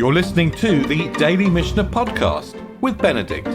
You're listening to the Daily Mishnah Podcast with Benedict.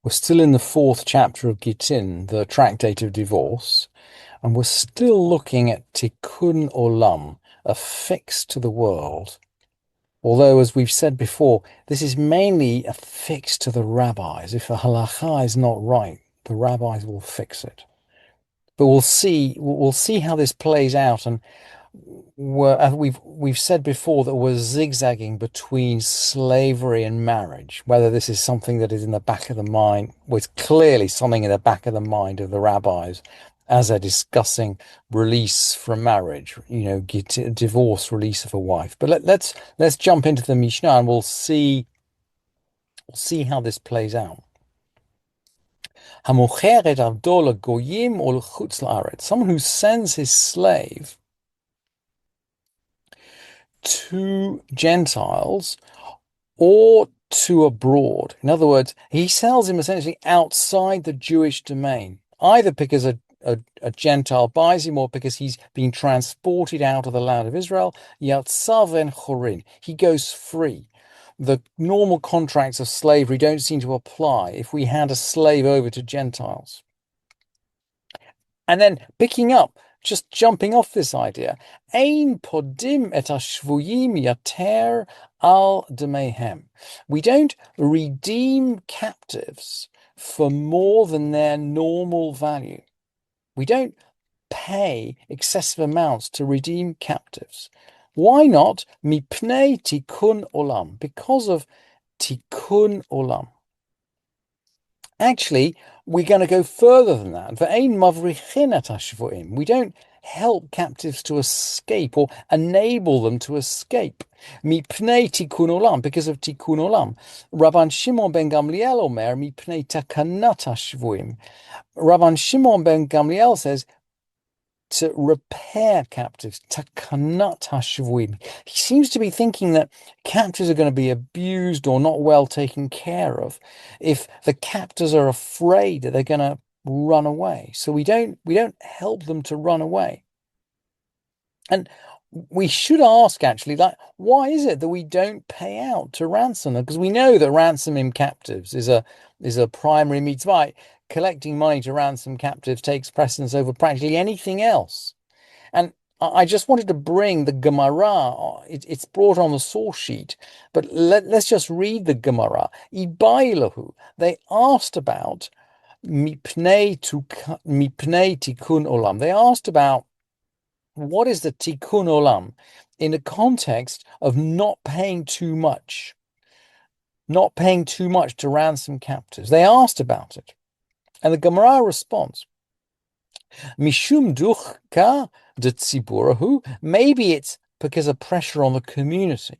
We're still in the fourth chapter of Gittin, the Tractate of Divorce, and we're still looking at Tikkun Olam, a fix to the world. Although, as we've said before, this is mainly a fix to the rabbis. If a halacha is not right, the rabbis will fix it. But we'll see how this plays out, and we've said before that we're zigzagging between slavery and marriage, whether this is something that is in the back of the mind, well, it's clearly something in the back of the mind of the rabbis as they're discussing release from marriage, divorce, release of a wife. But let's jump into the Mishnah and we'll see how this plays out. Someone who sends his slave to Gentiles or to abroad. In other words, he sells him essentially outside the Jewish domain, either because a Gentile buys him or because he's being transported out of the land of Israel. Yatsav en chorin. He goes free. The normal contracts of slavery don't seem to apply if we hand a slave over to Gentiles. And then just jumping off this idea, Ein podim et hashvuyim yater al demehem. We don't redeem captives for more than their normal value. We don't pay excessive amounts to redeem captives. Why not? Mipnei tikkun olam, because of tikkun olam. Actually, we're going to go further than that. We don't help captives to escape or enable them to escape. Mipnei tikkun olam, because of tikkun olam. Rabban Shimon ben Gamliel omer mipnei takanat hashvuim. Rabban Shimon ben Gamliel says to repair captives, takanat hashvuim. He seems to be thinking that captives are going to be abused or not well taken care of if the captors are afraid that they're going to run away. So we don't help them to run away. And we should ask, actually, why is it that we don't pay out to ransom them? Because we know that ransoming captives is a primary mitzvah. Collecting money to ransom captives takes precedence over practically anything else. And I just wanted to bring the Gemara. It's brought on the source sheet, but let's just read the Gemara. Ibailahu. They asked about mipnei tikkun olam. They asked about what is the tikkun olam in the context of not paying too much to ransom captives. They asked about it. And the Gemara responds, Mishum duchka de tziburahu. Maybe it's because of pressure on the community.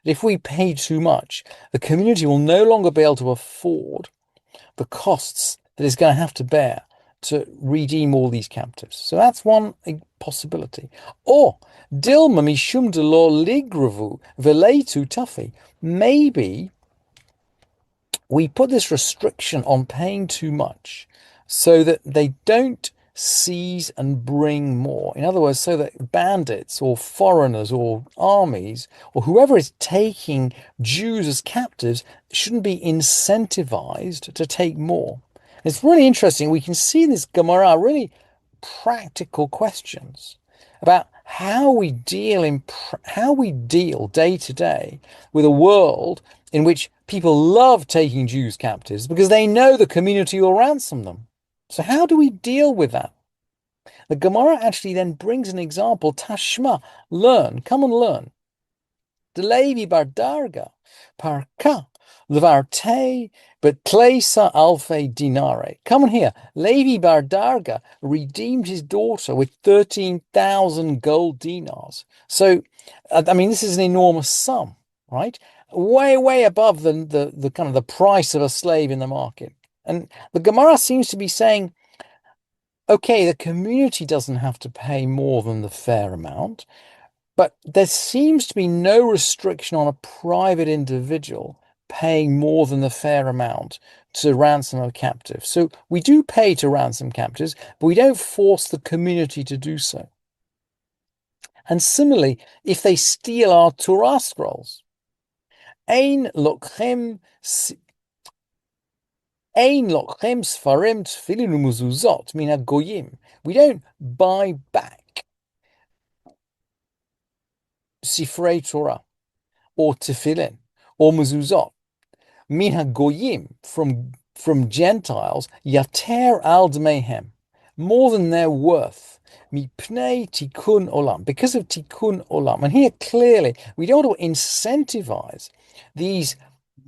If we pay too much, the community will no longer be able to afford the costs that it's going to have to bear to redeem all these captives. So that's one possibility. Or dilma mishum de lo ligravu veleitu tafi. Maybe we put this restriction on paying too much so that they don't seize and bring more. In other words, so that bandits or foreigners or armies or whoever is taking Jews as captives shouldn't be incentivized to take more. It's really interesting. We can see in this Gemara really practical questions about how we deal day to day with a world in which people love taking Jews captives because they know the community will ransom them. So how do we deal with that? The Gemara actually then brings an example. Tashma, come and learn. The Levi bar Darga, parka, levarte, but kleisa alfe dinare. Come and hear. Levi bar Darga redeemed his daughter with 13,000 gold dinars. So, this is an enormous sum, right? Way above the kind of the price of a slave in the market. And the Gemara seems to be saying, okay, the community doesn't have to pay more than the fair amount, but there seems to be no restriction on a private individual paying more than the fair amount to ransom a captive. So we do pay to ransom captives, but we don't force the community to do so. And similarly, if they steal our Torah scrolls, Ein lokchem sfarim tefillin umuzuzot min hagoyim. We don't buy back Sifrei Torah or tefillin or mezuzot min hagoyim from Gentiles yater al dmehem, more than their worth, mipnei tikkun olam, because of tikkun olam. And here clearly we don't want to incentivize these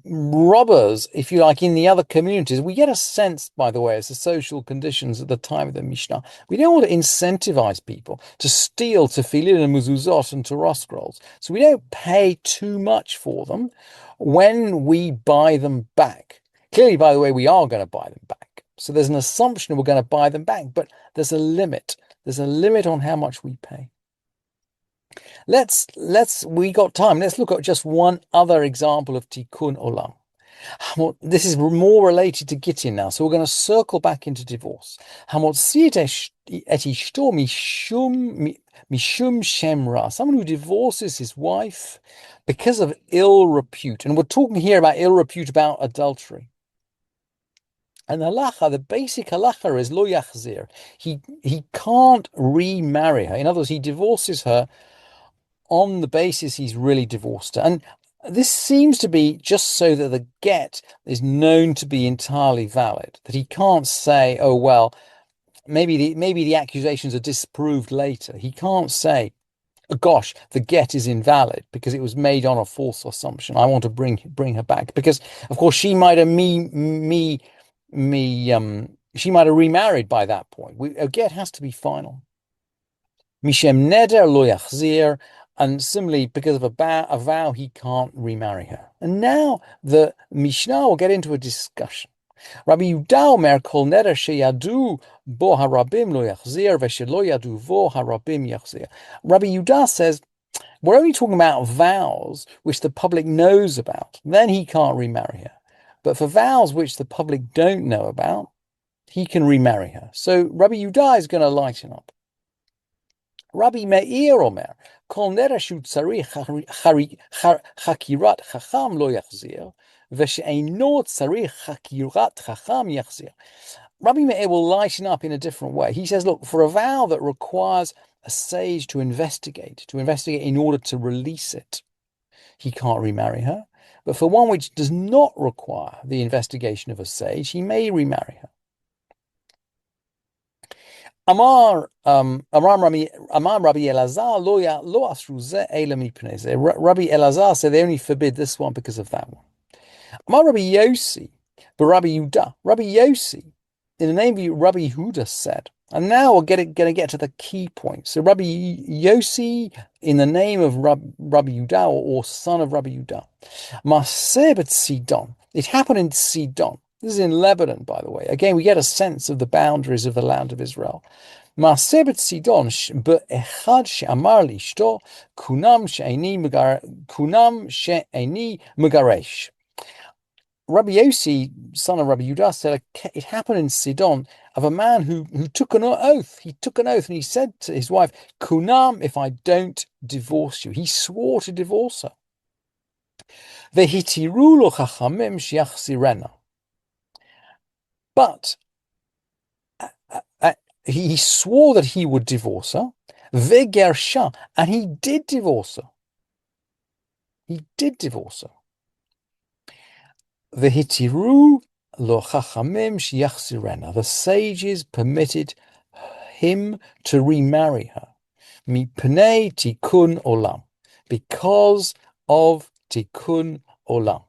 robbers, if you like, in the other communities. We get a sense, by the way, as the social conditions at the time of the Mishnah, we don't want to incentivize people to steal tefillin and mezuzot and Torah scrolls. So we don't pay too much for them when we buy them back. Clearly, by the way, we are going to buy them back. So there's an assumption we're going to buy them back, but there's a limit. There's a limit on how much we pay. We got time. Let's look at just one other example of tikkun olam. Well, this is more related to Gittin now, so we're going to circle back into divorce. Mishum shemra, someone who divorces his wife because of ill repute. And we're talking here about ill repute, about adultery. And the basic halacha is lo yachzir. He can't remarry her. In other words, he divorces her on the basis he's really divorced her. And this seems to be just so that the get is known to be entirely valid, that he can't say, oh, well, maybe the accusations are disproved later. He can't say, oh, gosh, the get is invalid because it was made on a false assumption. I want to bring her back, because, of course, she might have she might have remarried by that point. A get has to be final. Mishem neder lo yachzir. And similarly, because of a vow, he can't remarry her. And now the Mishnah will get into a discussion. Rabbi Yehuda omer kol neder sheyadu bo harabim lo yachzir v'shelo yadu vo harabim yachzir. Rabbi Yehuda says, we're only talking about vows which the public knows about. Then he can't remarry her. But for vows which the public don't know about, he can remarry her. So Rabbi Yehuda is going to lighten up. Rabbi Meir omer, kol neder shu tzarich chakirat chacham lo yachzir, v'she'eino tzarich chakirat chacham yachzir. Rabbi Meir will lighten up in a different way. He says, look, for a vow that requires a sage to investigate in order to release it, he can't remarry her. But for one which does not require the investigation of a sage, he may remarry her. Amar Rabbi Elazar lo asru ze ela mipnei ze. Rabbi Elazar said they only forbid this one because of that one. Amar Rabbi Yossi, but Rabbi Yehuda. Rabbi Yossi, in the name of Rabbi Yehuda, said, and now we're going to get to the key point. So Rabbi Yossi, in the name of Rabbi Yehuda, or son of Rabbi Yehuda, Maseh bet Sidon. It happened in Sidon. This is in Lebanon, by the way. Again, we get a sense of the boundaries of the land of Israel. Maseh bet Sidon be'echad she'amar lishto kunam she'eni megaresh. Rabbi Yossi, son of Rabbi Yehuda, said it happened in Sidon of a man who took an oath. He took an oath and he said to his wife, Kunam, if I don't divorce you. He swore to divorce her. Vehitiru lo chachamim shiachzirena. But he swore that he would divorce her. Vegersha, and he did divorce her. He did divorce her. Vehitiru lo chachamim shiachzirena. The sages permitted him to remarry her. Mipnei tikkun olam, because of tikkun olam.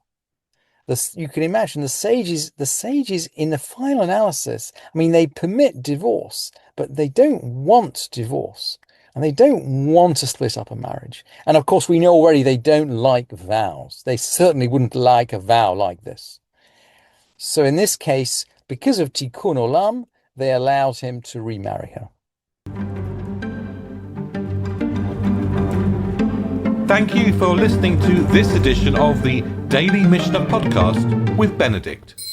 You can imagine the sages in the final analysis, I mean, they permit divorce, but they don't want divorce. And they don't want to split up a marriage. And of course, we know already they don't like vows. They certainly wouldn't like a vow like this. So in this case, because of tikkun olam, they allowed him to remarry her. Thank you for listening to this edition of the Daily Mishnah Podcast with Benedict.